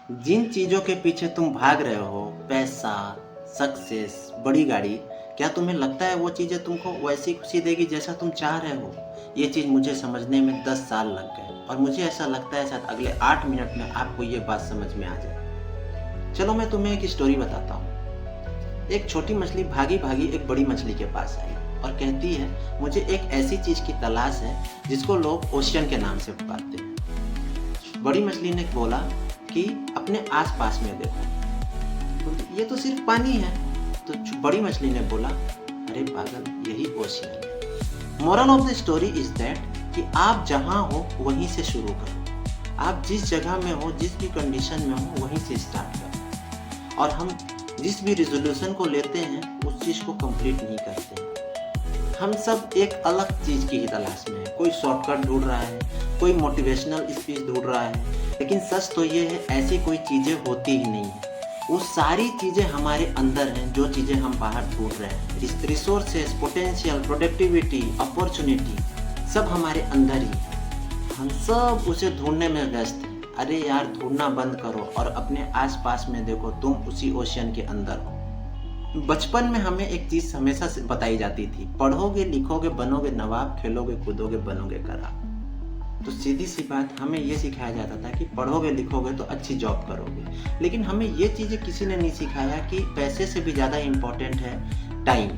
जिन चीज़ों के पीछे तुम भाग रहे हो, पैसा, सक्सेस, बड़ी गाड़ी, क्या तुम्हें लगता है वो चीज़ें तुमको वैसी खुशी देगी जैसा तुम चाह रहे हो? ये चीज़ मुझे समझने में 10 साल लग गए और मुझे ऐसा लगता है शायद अगले 8 मिनट में आपको ये बात समझ में आ जाए। चलो मैं तुम्हें एक स्टोरी बताता हूँ। एक छोटी मछली भागी-भागी एक बड़ी मछली के पास आई और कहती है, मुझे एक ऐसी चीज़ की तलाश है जिसको लोग ओशियन के नाम से पुकारते हैं। बड़ी मछली ने बोला कि अपने आस-पास में देखो, तो ये तो सिर्फ पानी है। तो बड़ी मछली ने बोला, अरे पागल, यही ओशियन है। Moral of the story is that कि आप जहाँ हो वहीं से शुरू करो। आप जिस जगह में हो, जिस भी कंडीशन में हो, वहीं से स्टार्ट करो। और हम जिस भी रिजोल्यूशन को लेते हैं उस चीज़ को कंप्लीट नहीं करते हैं। हम सब एक अलग चीज़ की ही तलाश में है। कोई शॉर्टकट ढूंढ रहा है, कोई मोटिवेशनल स्पीच ढूंढ रहा है, लेकिन सच तो ये है, ऐसी कोई चीज़ें होती ही नहीं है। वो सारी चीज़ें हमारे अंदर हैं जो चीज़ें हम बाहर ढूंढ रहे हैं। रिसोर्सेस, पोटेंशियल, प्रोडक्टिविटी, अपॉर्चुनिटी सब हमारे अंदर ही है। हम सब उसे ढूंढने में व्यस्त हैं। अरे यार, ढूंढना बंद करो और अपने आसपास में देखो, तुम उसी ओशियन के अंदर हो। बचपन में हमें एक चीज़ हमेशा से बताई जाती थी, पढ़ोगे लिखोगे बनोगे नवाब, खेलोगे कूदोगे बनोगे खराब। तो सीधी सी बात, हमें ये सिखाया जाता था कि पढ़ोगे लिखोगे तो अच्छी जॉब करोगे, लेकिन हमें ये चीज़ें किसी ने नहीं सिखाया कि पैसे से भी ज़्यादा इम्पोर्टेंट है टाइम।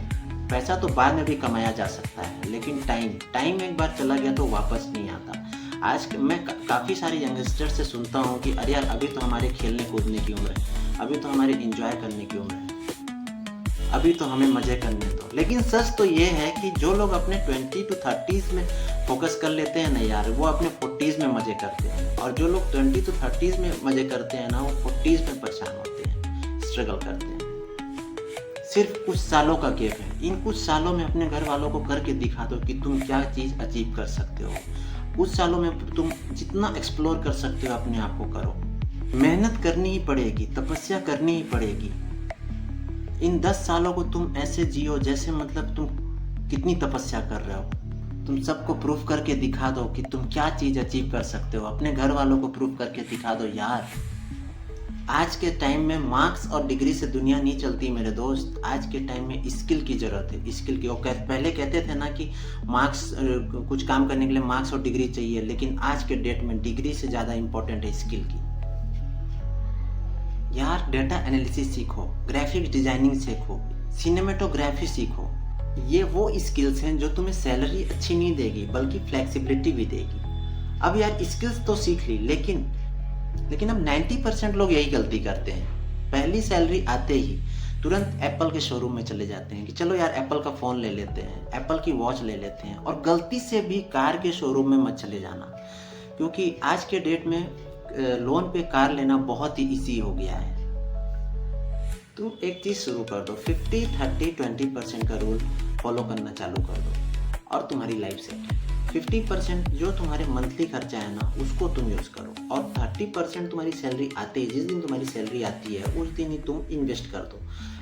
पैसा तो बाद में भी कमाया जा सकता है, लेकिन टाइम एक बार चला गया तो वापस नहीं आता। आज मैं काफ़ी सारे यंगस्टर से सुनता हूँ कि अरे यार, अभी तो हमारे खेलने कूदने की उम्र है, अभी तो हमारे इंजॉय करने की उम्र है, अभी तो हमें मज़े करने दो। लेकिन सच तो ये है कि जो लोग अपने 20 to 30s में फोकस कर लेते हैं ना यार, वो अपने 40s में मज़े करते हैं। और जो लोग 20 to 30s में मज़े करते हैं ना, वो 40s में परेशान होते हैं, स्ट्रगल करते हैं। सिर्फ कुछ सालों का गैप है। इन कुछ सालों में अपने घर वालों को करके दिखा दो कि तुम क्या चीज़ अचीव कर सकते हो। कुछ सालों में तुम जितना एक्सप्लोर कर सकते हो अपने आप को करो। मेहनत करनी ही पड़ेगी, तपस्या करनी ही पड़ेगी। इन 10 सालों को तुम ऐसे जियो जैसे मतलब तुम कितनी तपस्या कर रहे हो। तुम सबको प्रूफ करके दिखा दो कि तुम क्या चीज़ अचीव कर सकते हो। अपने घर वालों को प्रूफ करके दिखा दो यार। आज के टाइम में मार्क्स और डिग्री से दुनिया नहीं चलती मेरे दोस्त। आज के टाइम में स्किल की ज़रूरत है, स्किल की। वो पहले कहते थे ना कि मार्क्स, कुछ काम करने के लिए मार्क्स और डिग्री चाहिए, लेकिन आज के डेट में डिग्री से ज़्यादा इम्पोर्टेंट है स्किल की। यार, डेटा एनालिसिस सीखो, ग्राफिक्स डिजाइनिंग सीखो, सिनेमेटोग्राफी सीखो। ये वो स्किल्स हैं जो तुम्हें सैलरी अच्छी नहीं देगी बल्कि फ्लेक्सिबिलिटी भी देगी। अब यार, स्किल्स तो सीख ली, लेकिन अब 90% लोग यही गलती करते हैं। पहली सैलरी आते ही तुरंत एप्पल के शोरूम में चले जाते हैं कि चलो यार एप्पल का फ़ोन ले लेते हैं, एप्पल की वॉच ले लेते हैं। और गलती से भी कार के शोरूम में मत चले जाना, क्योंकि आज के डेट में लोन पे कार लेना बहुत ही ईजी हो गया है। तुम एक चीज़ शुरू कर दो, 50-30-20% का रूल फॉलो करना चालू कर दो और तुम्हारी लाइफ सेट है। 50% जो तुम्हारे मंथली खर्चा है ना, उसको तुम यूज़ करो, और 30% तुम्हारी सैलरी आते ही, जिस दिन तुम्हारी सैलरी आती है उस दिन ही तुम इन्वेस्ट कर दो,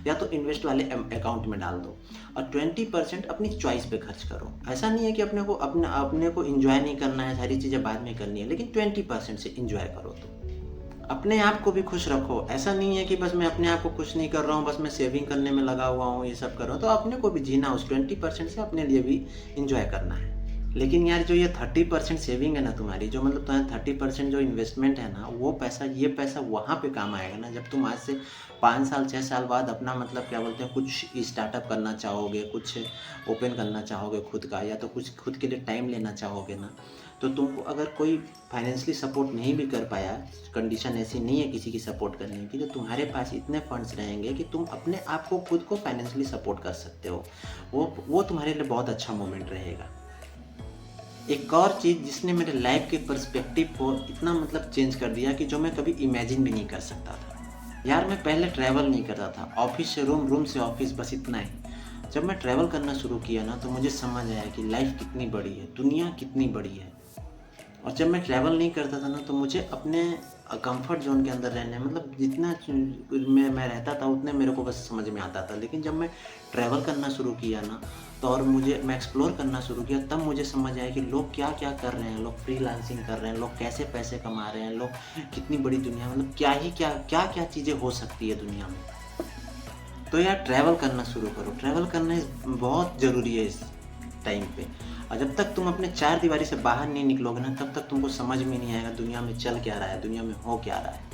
या तो इन्वेस्ट वाले अकाउंट में डाल दो। और 20% अपनी चॉइस पे खर्च करो। ऐसा नहीं है कि अपने को इंजॉय नहीं करना है, सारी चीज़ें बाद में करनी है, लेकिन 20% से इंजॉय करो। तो अपने आप को भी खुश रखो। ऐसा नहीं है कि बस मैं अपने आप को खुश नहीं कर रहा हूँ, बस मैं सेविंग करने में लगा हुआ हूँ, ये सब कर रहा हूँ। तो अपने को भी जीना, उस 20% से अपने लिए भी इंजॉय करना है। लेकिन यार, जो ये 30% सेविंग है ना तुम्हारी, जो मतलब तुम्हारा 30% जो इन्वेस्टमेंट है ना, वो पैसा, ये पैसा वहाँ पे काम आएगा ना, जब तुम आज से 5 साल 6 साल बाद अपना मतलब क्या बोलते हैं, कुछ स्टार्टअप करना चाहोगे, कुछ ओपन करना चाहोगे खुद का, या तो कुछ खुद के लिए टाइम लेना चाहोगे ना, तो तुमको अगर कोई फाइनेंशियली सपोर्ट नहीं भी कर पाया, कंडीशन ऐसी नहीं है किसी की सपोर्ट करने की, तो तुम्हारे पास इतने फंड्स रहेंगे कि तुम अपने आप को खुद को फाइनेंशियली सपोर्ट कर सकते हो। वो तुम्हारे लिए बहुत अच्छा मोमेंट रहेगा। एक और चीज़ जिसने मेरे लाइफ के पर्सपेक्टिव को इतना मतलब चेंज कर दिया कि जो मैं कभी इमेजिन भी नहीं कर सकता था। यार, मैं पहले ट्रैवल नहीं करता था, ऑफिस से रूम, रूम से ऑफिस, बस इतना ही। जब मैं ट्रैवल करना शुरू किया ना, तो मुझे समझ आया कि लाइफ कितनी बड़ी है, दुनिया कितनी बड़ी है। और जब मैं ट्रैवल नहीं करता था ना तो मुझे अपने कंफर्ट जोन के अंदर रहने मतलब जितना मैं रहता था उतने मेरे को बस समझ में आता था। लेकिन जब मैं ट्रैवल करना शुरू किया ना तो और मैं एक्सप्लोर करना शुरू किया, तब मुझे समझ आया कि लोग क्या क्या कर रहे हैं, लोग फ्रीलांसिंग कर रहे हैं, लोग कैसे पैसे कमा रहे हैं, लोग कितनी बड़ी दुनिया मतलब क्या क्या चीज़ें हो सकती है दुनिया में। तो यार ट्रैवल करना शुरू करो, ट्रैवल करना बहुत ज़रूरी है इस टाइम पे। और जब तक तुम अपने चार दीवारी से बाहर नहीं निकलोगे ना तब तक तुमको समझ में नहीं आएगा दुनिया में चल क्या रहा है, दुनिया में हो क्या रहा है।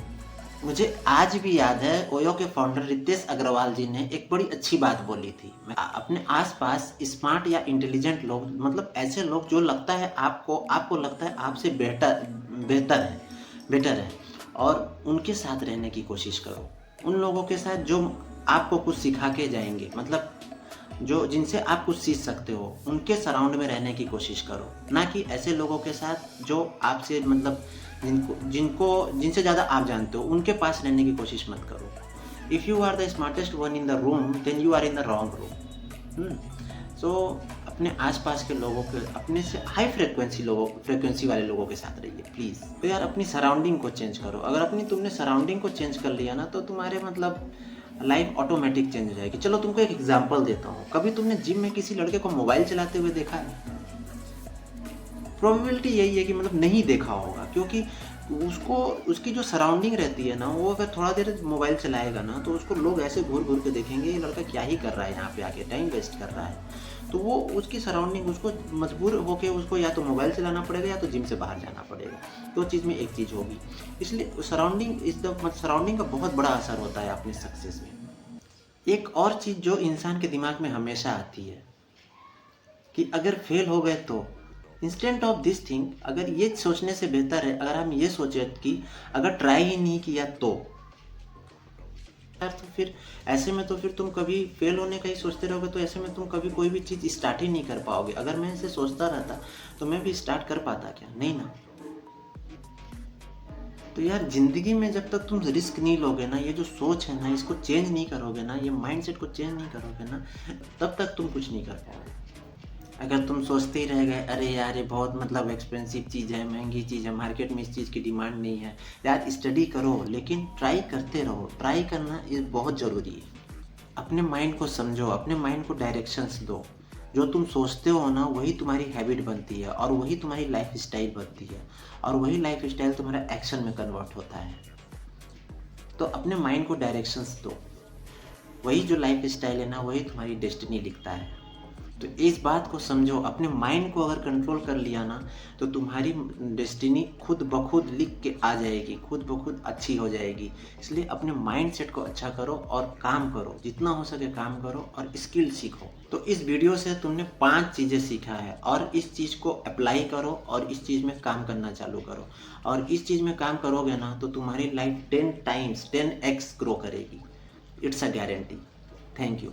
मुझे आज भी याद है ओयो के फाउंडर रितेश अग्रवाल जी ने एक बड़ी अच्छी बात बोली थी। मैं अपने आसपास स्मार्ट या इंटेलिजेंट लोग मतलब ऐसे लोग जो लगता है आपको लगता है आपसे बेटर है और उनके साथ रहने की कोशिश करो। उन लोगों के साथ जो आपको कुछ सिखा के जाएंगे, मतलब जो जिनसे आप कुछ सीख सकते हो, उनके सराउंड में रहने की कोशिश करो, ना कि ऐसे लोगों के साथ जो आपसे मतलब जिनसे ज़्यादा आप जानते हो उनके पास रहने की कोशिश मत करो। If you are the smartest one in the room then you are in the wrong room. So अपने आसपास के लोगों के अपने से हाई फ्रिक्वेंसी वाले लोगों के साथ रहिए प्लीज़। तो यार अपनी सराउंडिंग को चेंज करो। अगर तुमने सराउंडिंग को चेंज कर लिया ना तो तुम्हारे मतलब लाइफ ऑटोमेटिक चेंज हो जाएगी। चलो तुमको एक एग्जांपल देता हूँ। कभी तुमने जिम में किसी लड़के को मोबाइल चलाते हुए देखा है? प्रोबेबिलिटी यही है कि मतलब नहीं देखा होगा, क्योंकि उसकी जो सराउंडिंग रहती है ना, वो अगर थोड़ा देर मोबाइल चलाएगा ना तो उसको लोग ऐसे घूर घूर के देखेंगे ये लड़का क्या ही कर रहा है यहाँ पे आके, टाइम वेस्ट कर रहा है। तो वो उसकी सराउंडिंग उसको मजबूर होके उसको या तो मोबाइल चलाना पड़ेगा या तो जिम से बाहर जाना पड़ेगा। दो चीज़ में एक चीज़ होगी। इसलिए सराउंडिंग का बहुत बड़ा असर होता है अपने सक्सेस में। एक और चीज़ जो इंसान के दिमाग में हमेशा आती है कि अगर फेल हो गए तो, इंस्टेंट ऑफ दिस थिंग, अगर ये सोचने से बेहतर है अगर हम ये सोचे कि अगर ट्राई ही नहीं किया तो यार, तो फिर ऐसे में तो फिर तुम कभी फेल होने का ही सोचते रहोगे, तो ऐसे में तुम कभी कोई भी चीज़ स्टार्ट ही नहीं कर पाओगे। अगर मैं ऐसे सोचता रहता तो मैं भी स्टार्ट कर पाता क्या? नहीं ना। तो यार ज़िंदगी में जब तक तुम रिस्क नहीं लोगे ना, ये जो सोच है ना इसको चेंज नहीं करोगे ना, ये माइंडसेट को चेंज नहीं करोगे ना, तब तक तुम कुछ नहीं कर पाओगे। अगर तुम सोचते ही रह गए अरे यार ये बहुत मतलब एक्सपेंसिव चीज़ है, महंगी चीज़ है, मार्केट में इस चीज़ की डिमांड नहीं है, यार स्टडी करो लेकिन ट्राई करते रहो। ट्राई करना ये बहुत ज़रूरी है। अपने माइंड को समझो, अपने माइंड को डायरेक्शंस दो। जो तुम सोचते हो ना वही तुम्हारी हैबिट बनती है और वही तुम्हारी लाइफ स्टाइल बनती है और वही लाइफ स्टाइल तुम्हारा एक्शन में कन्वर्ट होता है। तो अपने माइंड को डायरेक्शंस दो, वही जो लाइफ स्टाइल है ना वही तुम्हारी डेस्टिनी लिखता है। तो इस बात को समझो, अपने माइंड को अगर कंट्रोल कर लिया ना तो तुम्हारी डेस्टिनी खुद ब खुद लिख के आ जाएगी, खुद ब खुद अच्छी हो जाएगी। इसलिए अपने माइंड सेट को अच्छा करो और काम करो, जितना हो सके काम करो और स्किल सीखो। तो इस वीडियो से तुमने 5 चीज़ें सीखा है और इस चीज़ को अप्लाई करो और इस चीज़ में काम करना चालू करो। और इस चीज़ में काम करोगे ना तो तुम्हारी लाइफ 10 टाइम्स 10x ग्रो करेगी। It's a guarantee. Thank you.